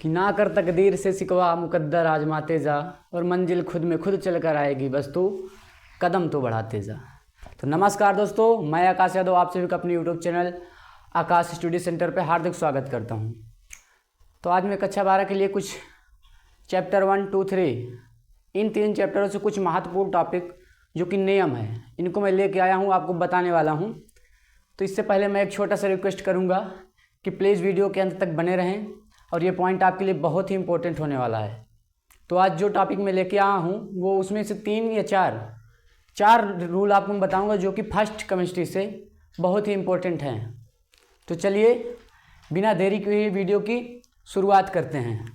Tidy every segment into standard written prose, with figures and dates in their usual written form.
कि ना कर तकदीर से सिकवा मुकद्दर आजमाते जा, और मंजिल खुद में खुद चल कर आएगी, बस तू कदम तो बढ़ाते जा। तो नमस्कार दोस्तों, मैं आकाश यादव आप सभी का अपने यूट्यूब चैनल आकाश स्टडी सेंटर पे हार्दिक स्वागत करता हूँ। तो आज मैं कक्षा 12 के लिए कुछ चैप्टर 1, 2, 3 इन 3 चैप्टरों से कुछ महत्वपूर्ण टॉपिक जो कि नियम है, इनको मैं लेके आया हूँ, आपको बताने वाला हूँ। तो इससे पहले मैं एक छोटा सा रिक्वेस्ट करूँगा कि प्लीज़ वीडियो के अंत तक बने रहें, और ये पॉइंट आपके लिए बहुत ही इंपॉर्टेंट होने वाला है। तो आज जो टॉपिक मैं लेके आया हूँ वो उसमें से 3 या 4 रूल आपको मैं बताऊँगा जो कि फर्स्ट केमिस्ट्री से बहुत ही इंपॉर्टेंट हैं। तो चलिए बिना देरी किए वीडियो की शुरुआत करते हैं।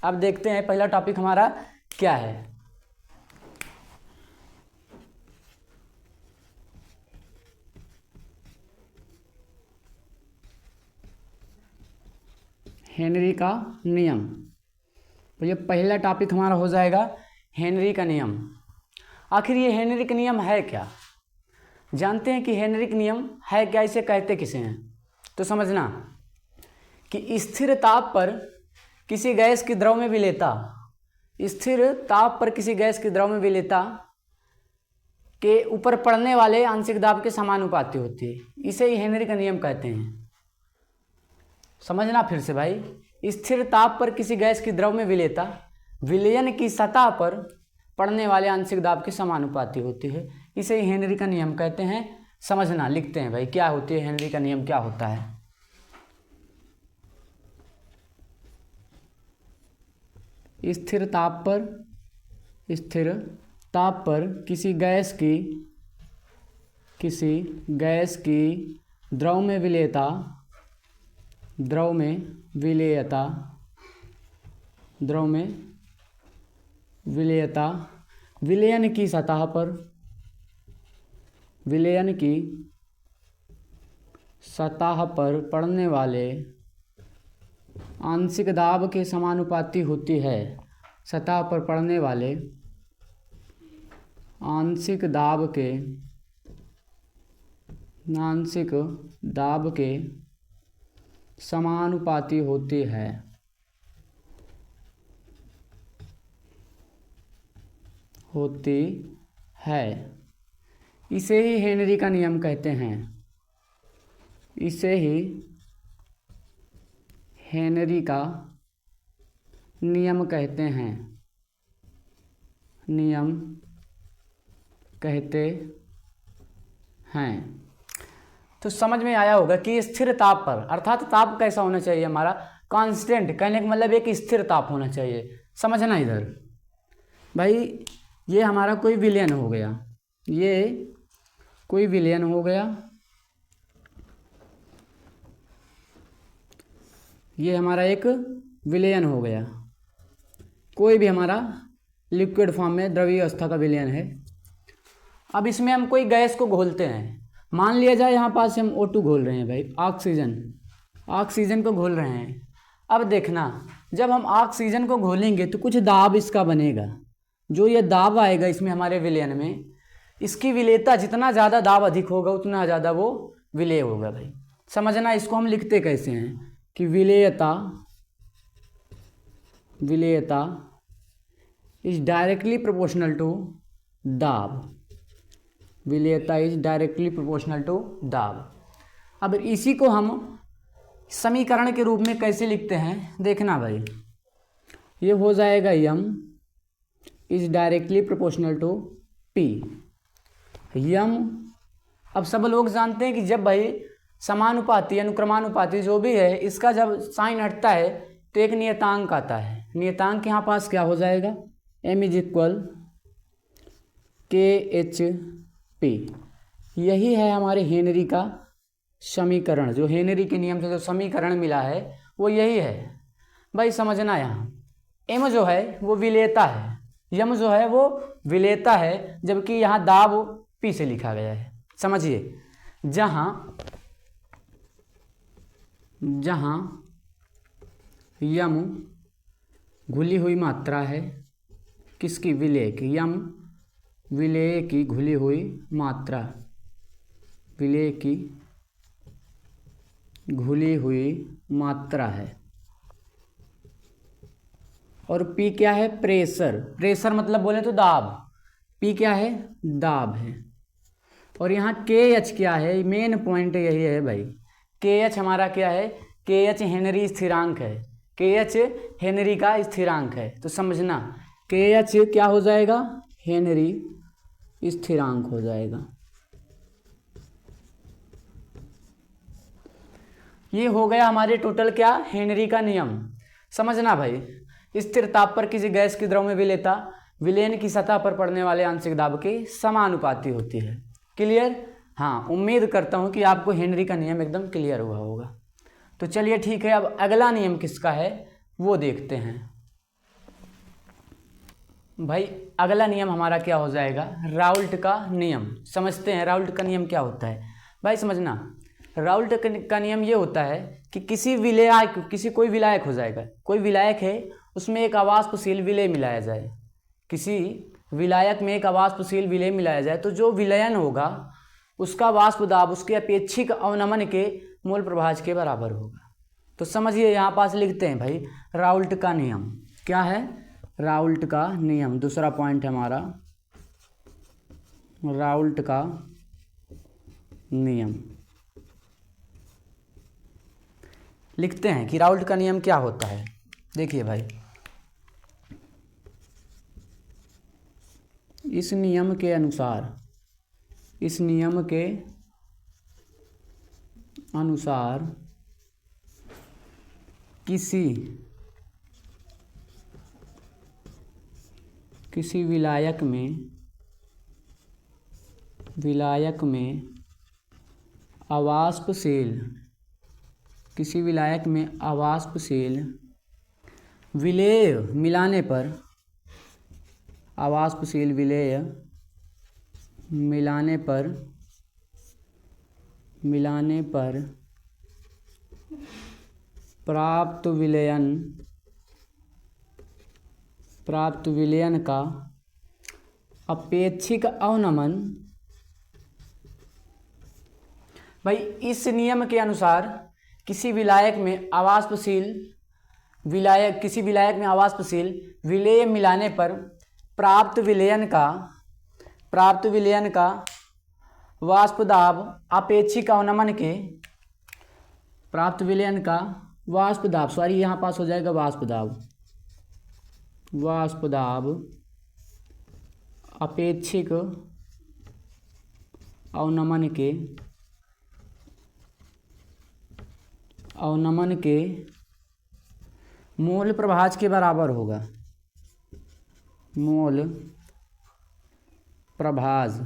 अब देखते हैं पहला टॉपिक हमारा क्या है। हेनरी का नियम। तो ये पहला टॉपिक हमारा हो जाएगा हेनरी का नियम। आखिर ये हेनरी का नियम है क्या? जानते हैं कि हेनरी का नियम है क्या, इसे कहते किसे हैं? तो समझना कि स्थिर ताप पर किसी गैस की द्रव में विलेयता, स्थिर ताप पर किसी गैस की द्रव में विलेयता के ऊपर पड़ने वाले आंशिक दाब के समानुपाती होती है। इसे ही हेनरी का नियम कहते हैं। समझना फिर से भाई, स्थिर ताप पर किसी गैस की द्रव में विलेयता विलयन की सतह पर पड़ने वाले आंशिक दाब के समानुपाती होती है। इसे ही हेनरी का नियम कहते हैं। समझना, लिखते हैं भाई क्या होती है हेनरी का नियम, क्या होता है। स्थिर ताप पर किसी गैस की द्रव में विलेयता विलयन की सतह पर पड़ने वाले आंशिक दाब के समानुपाती होती है। सतह पर पड़ने वाले आंशिक दाब के समानुपाती होती है। इसे ही हेनरी का नियम कहते हैं। इसे ही हेनरी का नियम कहते हैं। तो समझ में आया होगा कि स्थिर ताप पर, अर्थात ताप कैसा होना चाहिए हमारा, कांस्टेंट, कहने का मतलब एक स्थिर ताप होना चाहिए। समझना इधर भाई, ये हमारा कोई विलयन हो गया, ये हमारा एक विलयन हो गया, कोई भी हमारा लिक्विड फॉर्म में द्रवीय अवस्था का विलयन है। अब इसमें हम कोई गैस को घोलते हैं, मान लिया जाए यहाँ पास हम O2 घोल रहे हैं भाई, ऑक्सीजन को घोल रहे हैं। अब देखना, जब हम ऑक्सीजन को घोलेंगे तो कुछ दाब इसका बनेगा। जो ये दाब आएगा इसमें हमारे विलयन में, इसकी विलेयता जितना ज़्यादा दाब अधिक होगा उतना ज़्यादा वो विलेय होगा भाई। समझना, इसको हम लिखते कैसे हैं कि विलेयता इज डायरेक्टली प्रोपोर्शनल टू दाब। विलेयता इज डायरेक्टली प्रोपोर्शनल टू दाब। अब इसी को हम समीकरण के रूप में कैसे लिखते हैं देखना भाई, ये हो जाएगा यम is directly proportional to P. यम, अब सब लोग जानते हैं कि जब भाई समानुपाती अनुक्रमानुपाती जो भी है, इसका जब साइन हटता है तो एक नियतांक आता है। नियतांक यहाँ पास क्या हो जाएगा, m इज इक्वल KHP। यही है हमारे हेनरी का समीकरण। जो हेनरी के नियम से जो समीकरण मिला है वो यही है भाई। समझना, यहाँ m जो है वो विलेयता है, यम जो है वो विलेयता है, जबकि यहाँ दाब P से लिखा गया है। समझिए, जहाँ यम घुली हुई मात्रा है, किसकी, विलेय की, यम विलेय की घुली हुई मात्रा, विलेय की घुली हुई मात्रा है। और पी क्या है, प्रेशर। प्रेशर मतलब बोले तो दाब, पी क्या है, दाब है। और यहाँ के एच क्या है, मेन पॉइंट यही है भाई, के एच हमारा क्या है, के एच हेनरी स्थिरांक है, के एच हेनरी का स्थिरांक है। तो समझना के एच क्या हो जाएगा, हेनरी स्थिरांक हो जाएगा। ये हो गया हमारे टोटल क्या, हेनरी का नियम। समझना भाई, स्थिर ताप पर किसी गैस की द्रव में विलेयता विलयन की सतह पर पड़ने वाले आंशिक दाब के समानुपाती होती है। क्लियर? हाँ, उम्मीद करता हूँ कि आपको हेनरी का नियम एकदम क्लियर हुआ होगा। तो चलिए ठीक है, अब अगला नियम किसका है वो देखते हैं। भाई अगला नियम हमारा क्या हो जाएगा, राउल्ट का नियम। समझते हैं राउल्ट का नियम क्या होता है। भाई समझना, राउल्ट का नियम ये होता है कि कोई विलायक हो जाएगा, कोई विलायक है, उसमें एक अवाष्पशील विलेय मिलाया जाए, किसी विलायक में एक अवाष्पशील विलेय मिलाया जाए, तो जो विलयन होगा उसका वाष्प दाब उसके अपेक्षिक अवनमन के मोल प्रभाज के बराबर होगा। तो समझिए यहाँ पास लिखते हैं भाई, राउल्ट का नियम क्या है, राउल्ट का नियम। दूसरा पॉइंट है हमारा राउल्ट का नियम। लिखते हैं कि राउल्ट का नियम क्या होता है। देखिए भाई, इस नियम के अनुसार किसी विलायक में अवाष्पशील विलेय मिलाने पर प्राप्त विलयन का अपेक्षिक अवनमन। भाई इस नियम के अनुसार किसी विलायक में अवाष्पशील विलेय मिलाने पर प्राप्त विलयन का वाष्प दाब अपेक्षिक अवनमन के यहाँ पास हो जाएगा वाष्प दाब अपेक्षिक अवनमन के मोल प्रभाज के बराबर होगा। मोल प्रभाज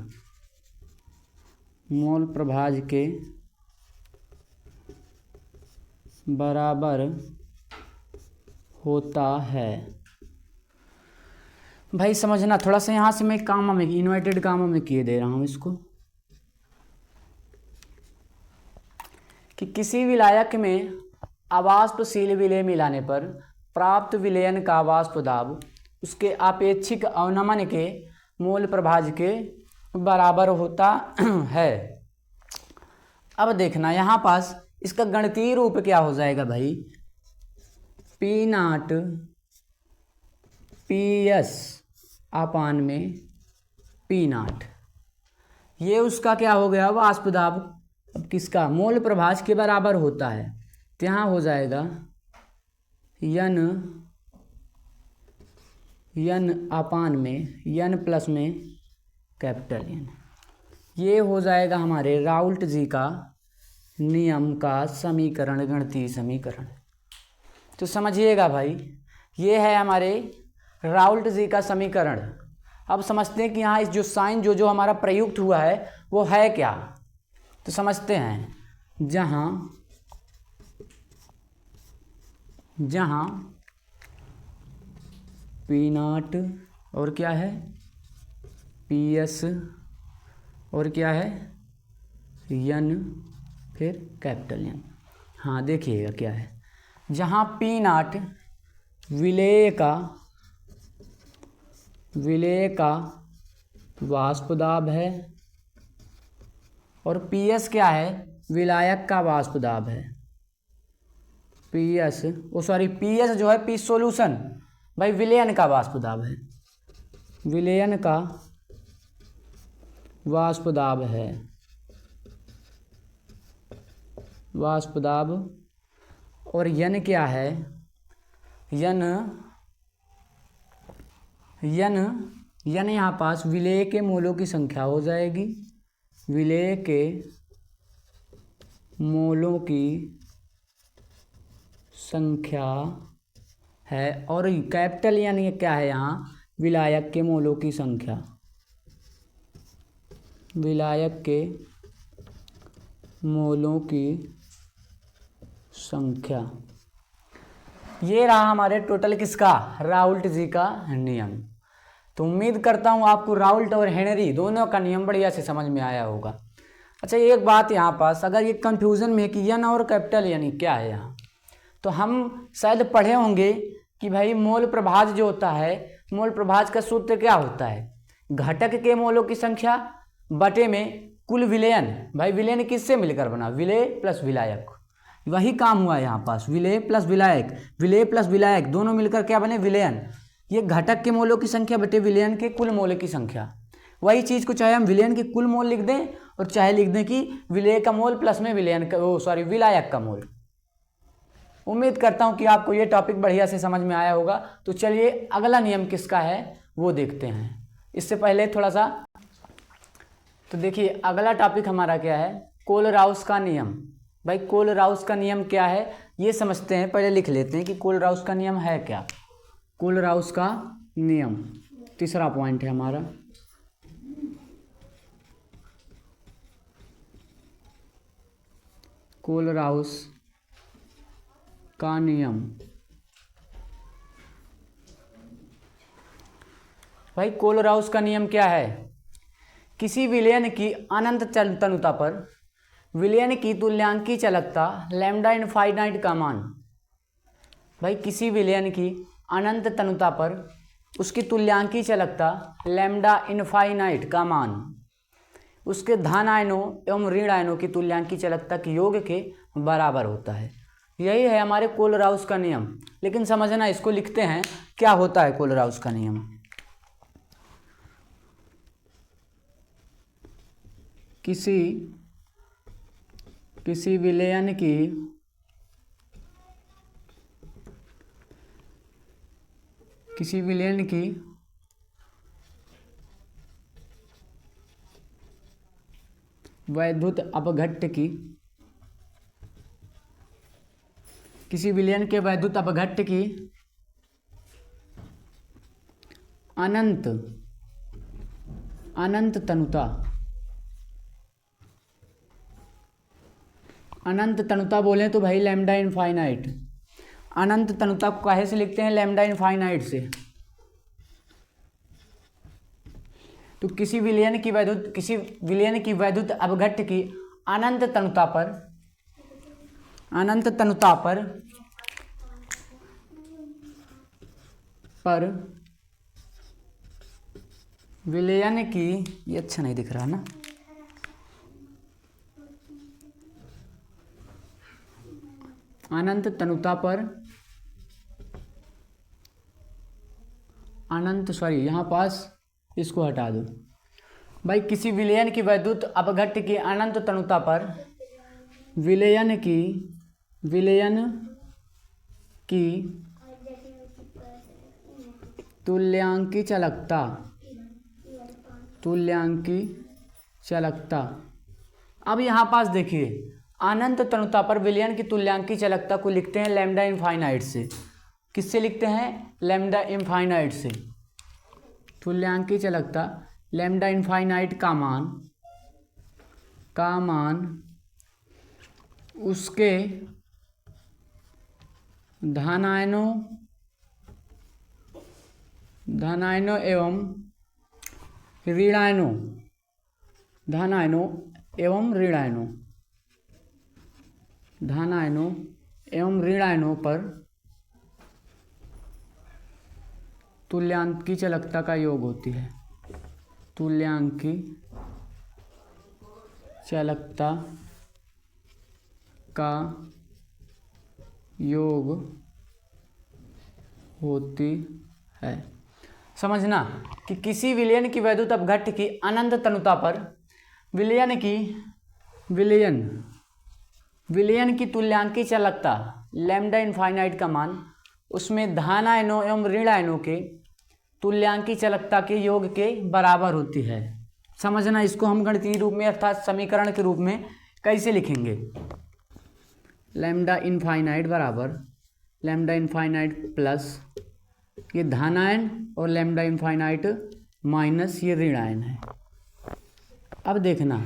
के बराबर होता है। भाई समझना, थोड़ा सा यहाँ से मैं इन्वर्टेड कामा में किए दे रहा हूँ इसको, कि किसी विलायक में अवाष्पशील विलेय मिलाने पर प्राप्त विलयन का वाष्प दाब उसके आपेक्षिक अवनमन के मोल प्रभाज के बराबर होता है। अब देखना यहाँ पास इसका गणितीय रूप क्या हो जाएगा भाई, पी नॉट पी एस अपान में पी नॉट, ये उसका क्या हो गया, वाष्प दाब। अब किसका, मोल प्रभाज के बराबर होता है, तो यहाँ हो जाएगा यन अपान में यन प्लस में कैपिटल एन। ये हो जाएगा हमारे राउल्ट जी का नियम का समीकरण, गणितीय समीकरण। तो समझिएगा भाई, ये है हमारे राउल्ट जी का समीकरण। अब समझते हैं कि यहाँ इस जो साइन जो हमारा प्रयुक्त हुआ है वो है क्या। तो समझते हैं, जहाँ पी नॉट और क्या है पी एस और क्या है यन फिर कैपिटल एन। हाँ देखिएगा क्या है, जहाँ पी नॉट विलेय का वाष्प दाब है और पी एस क्या है, विलायक का वाष्प दाब है। पी एस जो है पी सॉल्यूशन, भाई विलयन का वाष्प दाब है, विलयन का वाष्प दाब है, वाष्प दाब। और यन क्या है, यन यन यन यहाँ पास विलेय के मोलों की संख्या हो जाएगी, विलेय के मोलों की संख्या है। और कैपिटल यानी क्या है यहाँ, विलायक के मोलों की संख्या, विलायक के मोलों की संख्या। ये रहा हमारे टोटल किसका, राउल्ट जी का नियम। तो उम्मीद करता हूँ आपको राउल्ट और हेनरी दोनों का नियम बढ़िया से समझ में आया होगा। अच्छा एक बात यहाँ पास, अगर ये कंफ्यूजन में है कि यन और कैपिटल यानी क्या है यहाँ, तो हम शायद पढ़े होंगे कि भाई मोल प्रभाज जो होता है, मोल प्रभाज का सूत्र क्या होता है, घटक के मोलों की संख्या बटे में कुल विलयन। भाई विलयन किससे मिलकर बना, विलेय प्लस विलायक, वही काम हुआ है यहाँ पास, विलेय प्लस विलायक, विलेय प्लस विलायक दोनों मिलकर क्या बने, विलयन। ये घटक के मोलों की संख्या बटे विलयन के कुल मोल की संख्या। वही चीज़ को चाहे हम विलयन के कुल मोल लिख दें और चाहे लिख दें कि विलेय का मोल प्लस में विलयन का विलायक का मोल। उम्मीद करता हूँ कि आपको ये टॉपिक बढ़िया से समझ में आया होगा। तो चलिए अगला नियम किसका है वो देखते हैं। इससे पहले थोड़ा सा तो देखिए अगला टॉपिक हमारा क्या है, कोलराउस का नियम। भाई कोलराउस का नियम क्या है ये समझते हैं, पहले लिख लेते हैं कि कोलराउस का नियम है क्या। कोलराउस का नियम तीसरा पॉइंट है हमारा। कोलराउस का नियम। भाई कोलराउस का नियम क्या है, किसी विलयन की अनंत तनुता पर विलयन की तुल्यांकी चालकता लैम्डा इनफाइनाइट का मान। भाई किसी विलयन की अनंत तनुता पर उसकी तुल्यांकी चालकता लैम्डा इनफाइनाइट का मान उसके धन आयनों एवं ऋण आयनों की तुल्यांकी चालकता के योग के बराबर होता है। यही है हमारे कोलराउस का नियम। लेकिन समझना, इसको लिखते हैं क्या होता है कोलराउस का नियम। किसी विलयन की वैद्युत अपघट्य की किसी विलयन के वैद्युत अपघट्य की अनंत तनुता बोलें तो भाई लैम्डा इनफाइनाइट। अनंत तनुता को काहे से लिखते हैं, लैम्डा इनफाइनाइट से। तो किसी विलयन की वैद्युत अपघट्य की अनंत तनुता पर विलयन की, ये अच्छा नहीं दिख रहा ना, अनंत तनुता पर यहाँ पास इसको हटा दो। भाई किसी विलयन की वैद्युत अपघट्य की अनंत तनुता पर विलयन की तुल्यांकी चालकता। अब यहाँ पास देखिए अनंत तनुता पर विलयन की तुल्यांकी चालकता को लिखते हैं लैम्डा इनफाइनाइट से। किससे लिखते हैं, लैम्डा इनफाइनाइट से। तुल्यांकी चालकता लैम्डा इनफाइनाइट का मान उसके धन आयनों एवं ऋण आयनों पर तुल्यांकी चालकता का योग होती है। तुल्यांकी चालकता का योग होती है। समझना कि किसी विलयन की वैद्युत अपघट्य की अनंत तनुता पर विलयन की तुल्यांकी चालकता लैम्डा इनफाइनाइट का मान उसमें धन आयनों एवं ऋण आयनों के तुल्यांकी चालकता के योग के बराबर होती है। समझना, इसको हम गणितीय रूप में अर्थात समीकरण के रूप में कैसे लिखेंगे। लैम्डा इनफाइनाइट बराबर लैम्डा इनफाइनाइट प्लस ये धन आयन और लैम्डा इनफाइनाइट माइनस ये ऋण आयन है। अब देखना,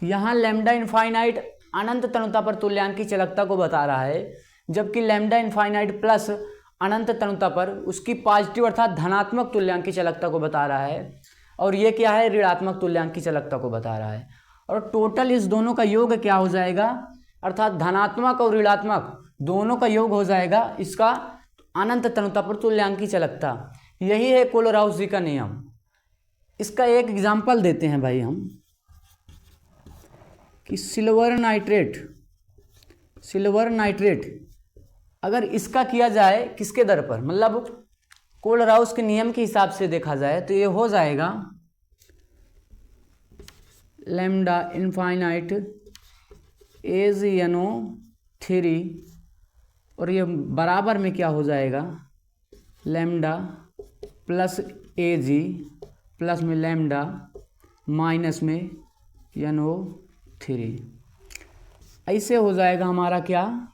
यहाँ लैम्डा इनफाइनाइट अनंत तनुता पर तुल्यांकी चालकता को बता रहा है, जबकि लैम्डा इनफाइनाइट प्लस अनंत तनुता पर उसकी पॉजिटिव अर्थात धनात्मक तुल्यांकी चालकता को बता रहा है, और ये क्या है, ऋणात्मक तुल्यांकी चालकता को बता रहा है। और टोटल इस दोनों का योग क्या हो जाएगा, अर्थात धनात्मक और ऋणात्मक दोनों का योग हो जाएगा इसका अनंत तनुता पर तुल्यांकी चालकता। यही है कोलोराउस जी का नियम। इसका एक एग्जाम्पल देते हैं भाई हम कि सिल्वर नाइट्रेट अगर इसका किया जाए किसके दर पर, मतलब कोलोराउस के नियम के हिसाब से देखा जाए तो ये हो जाएगा लैम्डा इनफाइनाइट AgNO3 और ये बराबर में क्या हो जाएगा लैम्डा प्लस Ag प्लस में लैम्डा माइनस में NO3। ऐसे हो जाएगा हमारा क्या,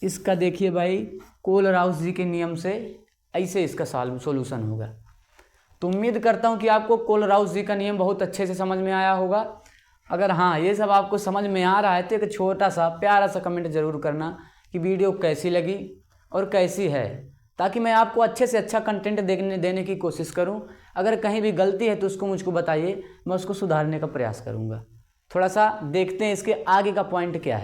इसका देखिए भाई कोलोराउस जी के नियम से ऐसे इसका सॉल्यूशन होगा। तो उम्मीद करता हूँ कि आपको कोलोराउस जी का नियम बहुत अच्छे से समझ में आया होगा। अगर हाँ ये सब आपको समझ में आ रहा है तो एक छोटा सा प्यारा सा कमेंट जरूर करना कि वीडियो कैसी लगी और कैसी है, ताकि मैं आपको अच्छे से अच्छा कंटेंट देने की कोशिश करूं। अगर कहीं भी गलती है तो उसको मुझको बताइए, मैं उसको सुधारने का प्रयास करूंगा। थोड़ा सा देखते हैं इसके आगे का पॉइंट क्या है।